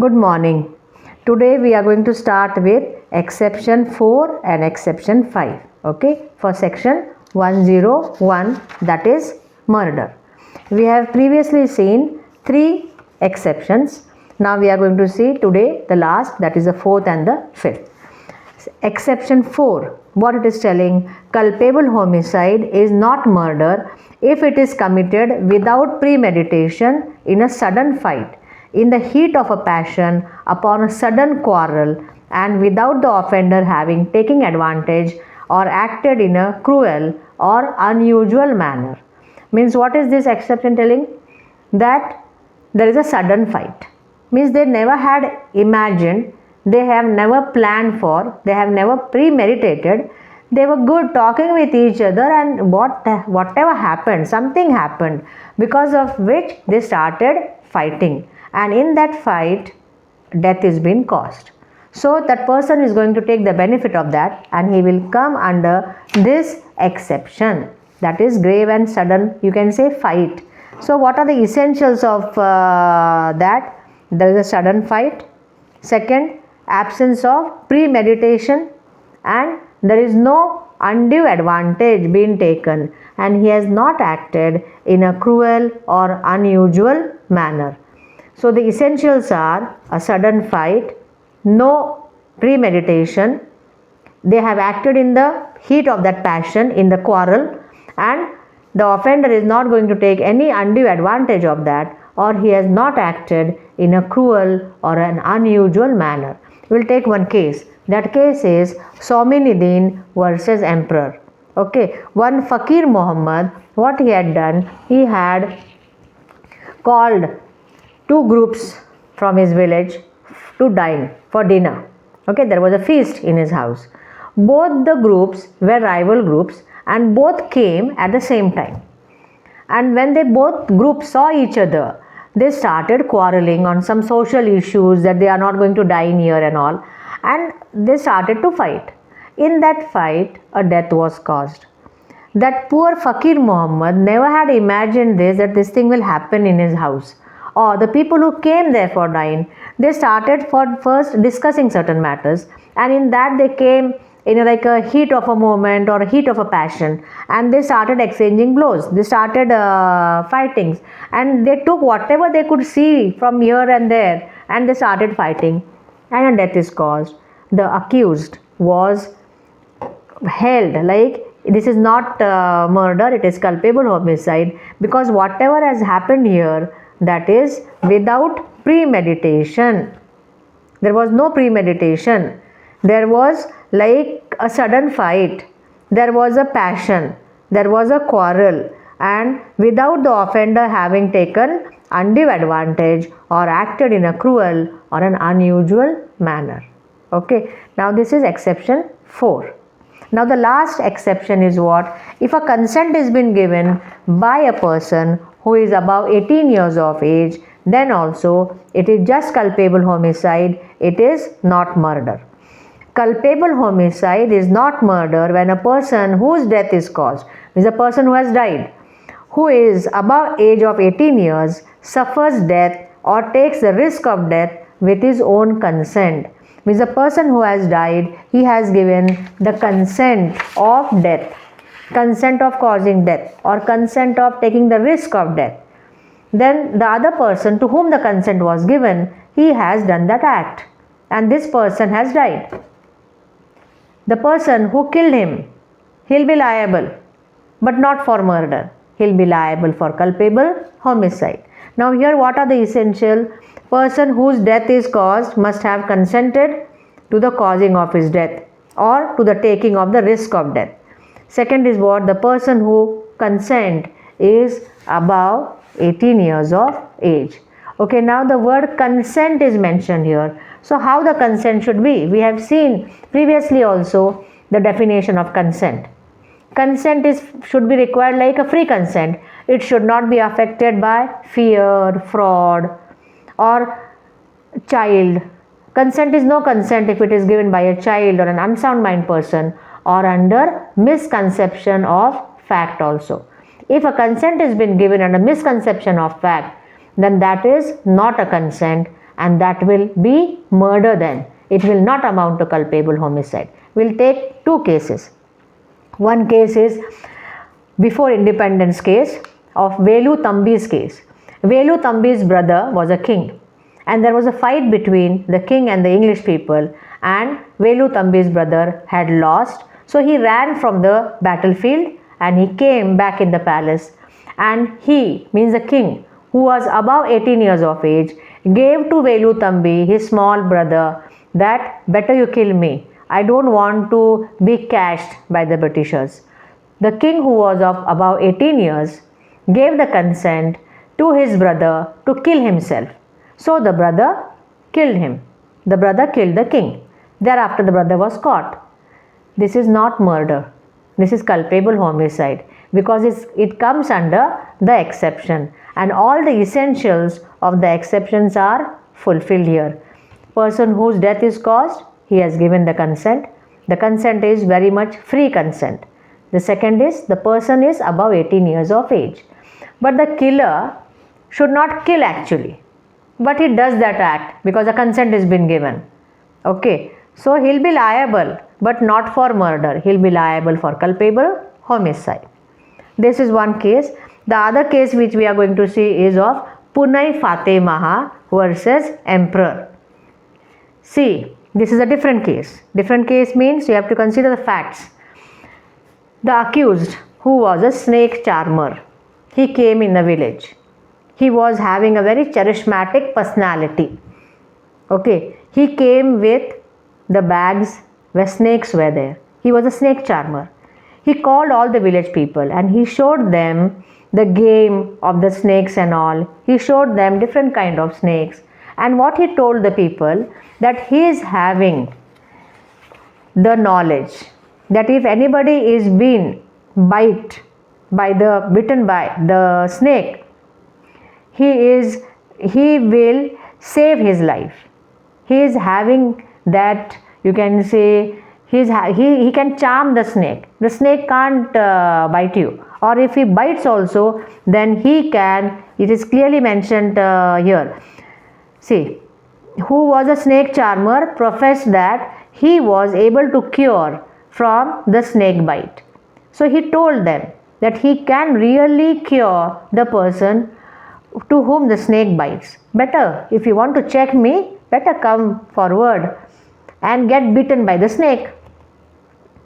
Good morning. Today we are going to start with exception 4 and exception 5. Okay, for section 101, that is murder. We have previously seen 3 exceptions. Now we are going to see today the last, that is the 4th and the 5th. Exception 4, what it is telling, culpable homicide is not murder if it is committed without premeditation in a sudden fight, in the heat of a passion, upon a sudden quarrel, and without the offender having taken advantage or acted in a cruel or unusual manner. Means what is this exception telling? That there is a sudden fight. Means they never had imagined, they have never planned for, they have never premeditated. They were good talking with each other, and whatever happened, something happened, because of which they started fighting. And in that fight, death is being caused. So that person is going to take the benefit of that, and he will come under this exception. That is grave and sudden, you can say, fight. So what are the essentials of that? There is a sudden fight. Second, absence of premeditation, and there is no undue advantage being taken, and he has not acted in a cruel or unusual manner. So the essentials are a sudden fight, no premeditation, they have acted in the heat of that passion, in the quarrel, and the offender is not going to take any undue advantage of that, or he has not acted in a cruel or an unusual manner. We will take one case. That case is Sominuddin versus Emperor. Okay, one Fakir Muhammad, what he had done, he had called 2 groups from his village to dine for dinner. Okay, there was a feast in his house. Both the groups were rival groups, and both came at the same time. And when they both groups saw each other, they started quarreling on some social issues, that they are not going to dine here and all, and they started to fight. In that fight, a death was caused. That poor Fakir Muhammad never had imagined this, that this thing will happen in his house. Or the people who came there for dine, they started for first discussing certain matters, and in that they came in like a heat of a moment or a heat of a passion, and they started exchanging blows, they started fightings, and they took whatever they could see from here and there, and they started fighting, and a death is caused. The accused was held like this is not murder, it is culpable homicide, because whatever has happened here, that is without premeditation. There was no premeditation. There was like a sudden fight. There was a passion. There was a quarrel. And without the offender having taken undue advantage or acted in a cruel or an unusual manner. Okay. Now this is exception 4. Now the last exception is what? If a consent has been given by a person who is above 18 years of age, then also it is just culpable homicide, it is not murder. Culpable homicide is not murder when a person whose death is caused, means a person who has died, who is above age of 18 years, suffers death or takes the risk of death with his own consent. Means a person who has died, he has given the consent of death, consent of causing death, or consent of taking the risk of death. Then the other person to whom the consent was given, he has done that act, and this person has died. The person who killed him, he'll be liable, but not for murder. He'll be liable for culpable homicide. Now here what are the essential? Person whose death is caused must have consented to the causing of his death or to the taking of the risk of death. Second is what? The person who consent is above 18 years of age. Okay, now the word consent is mentioned here. So how the consent should be? We have seen previously also the definition of consent. Consent should be required like a free consent. It should not be affected by fear, fraud, or child. Consent is no consent if it is given by a child or an unsound mind person, or under misconception of fact also. If a consent has been given under misconception of fact, then that is not a consent, and that will be murder then. It will not amount to culpable homicide. We'll take two cases. One case is before independence case of Velu Thambi's case. Velu Thambi's brother was a king, and there was a fight between the king and the English people, and Velu Thambi's brother had lost, so he ran from the battlefield and he came back in the palace, and he, means the king, who was above 18 years of age, gave to Velu Thambi, his small brother, that better you kill me. I don't want to be catched by the Britishers. The king, who was of above 18 years, gave the consent to his brother to kill himself. So the brother killed him. The brother killed the king. Thereafter the brother was caught. This is not murder. This is culpable homicide, because it comes under the exception, and all the essentials of the exceptions are fulfilled here. Person whose death is caused, he has given the consent. The consent is very much free consent. The second is the person is above 18 years of age. But the killer should not kill actually, but he does that act because the consent has been given. Okay, so he'll be liable, but not for murder. He'll be liable for culpable homicide. This is one case. The other case which we are going to see is of Punai Fateh versus Emperor. See, this is a different case. Different case means you have to consider the facts. The accused, who was a snake charmer, he came in the village. He was having a very charismatic personality. Okay, he came with the bags where snakes were there. He was a snake charmer. He called all the village people and he showed them the game of the snakes and all. He showed them different kind of snakes. And what he told the people, that he is having the knowledge that if anybody is bitten by the snake, he will save his life. He is having that, you can say, he can charm the snake. The snake can't bite you, or if he bites also, then he can. It is clearly mentioned here. See, who was a snake charmer professed that he was able to cure from the snake bite. So he told them that he can really cure the person to whom the snake bites. Better, if you want to check me, better come forward and get bitten by the snake.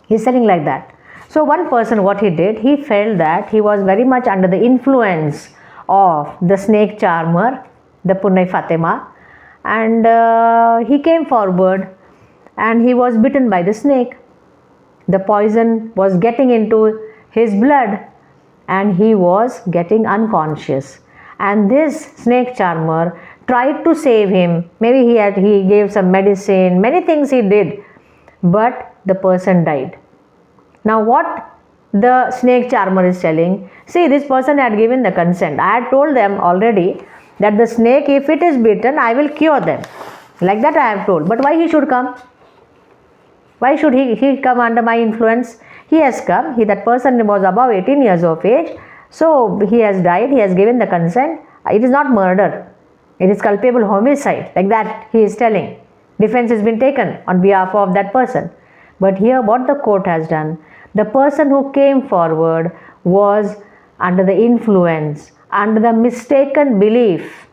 He's saying like that. So one person, what he did, he felt that he was very much under the influence of the snake charmer, the Punai Fateh, and he came forward and he was bitten by the snake. The poison was getting into his blood and he was getting unconscious. And this snake charmer tried to save him. Maybe he gave some medicine, many things he did, but the person died. Now what the snake charmer is telling, see, this person had given the consent. I had told them already that the snake, if it is bitten, I will cure them. Like that I have told. But why he should come? Why should he come under my influence? He has come. That person was above 18 years of age. So he has died. He has given the consent. It is not murder. It is culpable homicide. Like that he is telling. Defense has been taken on behalf of that person. But here what the court has done, the person who came forward was under the influence, under the mistaken belief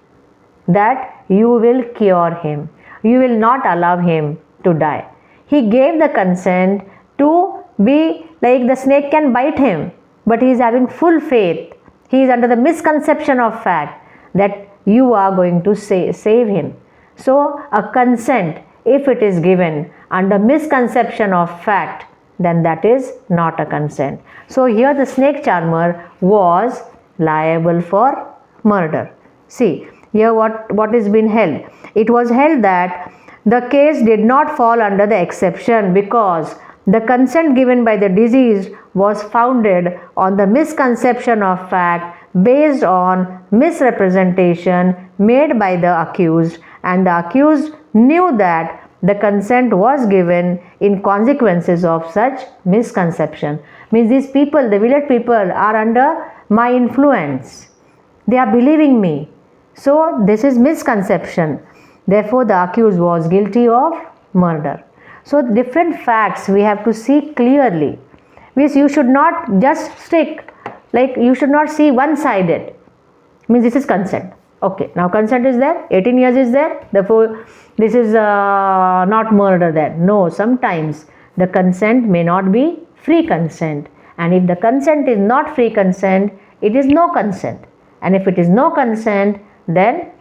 that you will cure him. You will not allow him to die. He gave the consent to be like the snake can bite him, but he is having full faith. He is under the misconception of fact that you are going to save him. So a consent, if it is given under misconception of fact, then that is not a consent. So here the snake charmer was liable for murder. See, here what is been held? It was held that the case did not fall under the exception because the consent given by the deceased was founded on the misconception of fact based on misrepresentation made by the accused, and the accused knew that the consent was given in consequences of such misconception. Means these people, the village people, are under my influence. They are believing me. So this is misconception. Therefore, the accused was guilty of murder. So, different facts we have to see clearly. Means you should not just stick, like you should not see one-sided. Means this is consent. Okay, now consent is there, 18 years is there, therefore this is not murder there. No, sometimes the consent may not be free consent, and if the consent is not free consent, it is no consent, and if it is no consent, then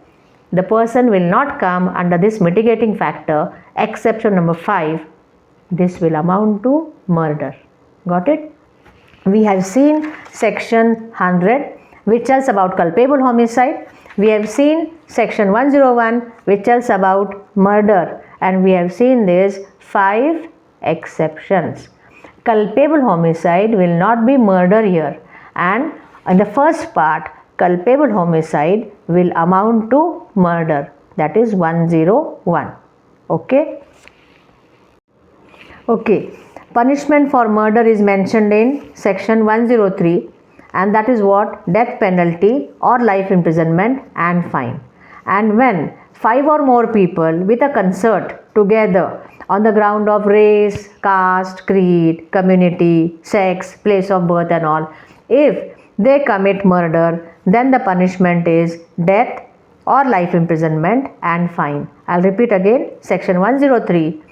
the person will not come under this mitigating factor, exception number 5. This will amount to murder. Got it? We have seen section 100, which tells about culpable homicide. We have seen section 101, which tells about murder, and we have seen these 5 exceptions. Culpable homicide will not be murder here, and in the first part, culpable homicide will amount to murder, that is 101. Okay. Okay. Punishment for murder is mentioned in section 103, and that is what? Death penalty or life imprisonment and fine. And when 5 or more people with a concert together on the ground of race, caste, creed, community, sex, place of birth and all, if they commit murder, then the punishment is death or life imprisonment and fine. I'll repeat again, section 103,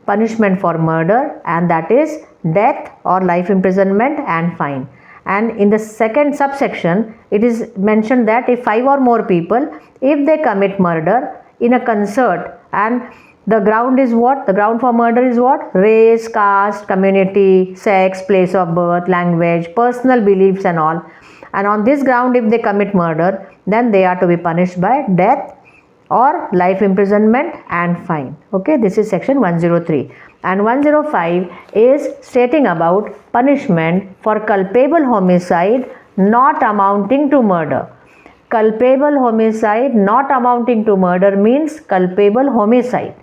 punishment for murder, and that is death or life imprisonment and fine. And in the second subsection, it is mentioned that if 5 or more people, if they commit murder in a concert, and the ground is what? The ground for murder is what? Race, caste, community, sex, place of birth, language, personal beliefs and all. And on this ground, if they commit murder, then they are to be punished by death or life imprisonment and fine. Okay, this is section 103. And 105 is stating about punishment for culpable homicide not amounting to murder. Culpable homicide not amounting to murder means culpable homicide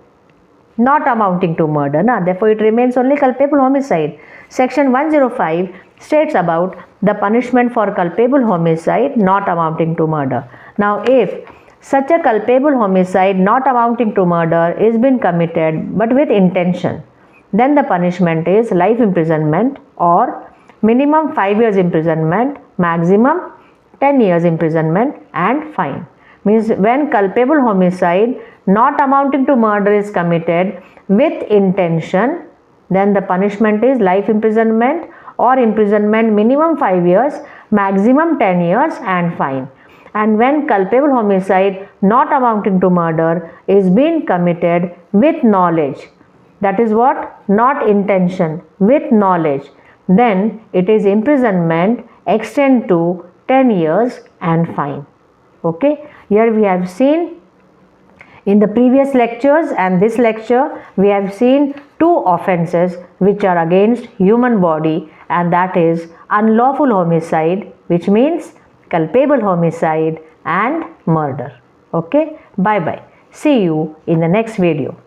not amounting to murder. Therefore, it remains only culpable homicide. Section 105 states about the punishment for culpable homicide not amounting to murder. Now, if such a culpable homicide not amounting to murder is been committed but with intention, then the punishment is life imprisonment or minimum 5 years imprisonment, maximum 10 years imprisonment and fine. Means when culpable homicide not amounting to murder is committed with intention, then the punishment is life imprisonment or imprisonment minimum 5 years, maximum 10 years and fine. And when culpable homicide not amounting to murder is being committed with knowledge, that is what? Not intention, with knowledge, then it is imprisonment extend to 10 years and fine. Okay, here we have seen in the previous lectures and this lecture, we have seen 2 offences which are against human body, and that is unlawful homicide, which means culpable homicide, and murder. Okay, bye bye. See you in the next video.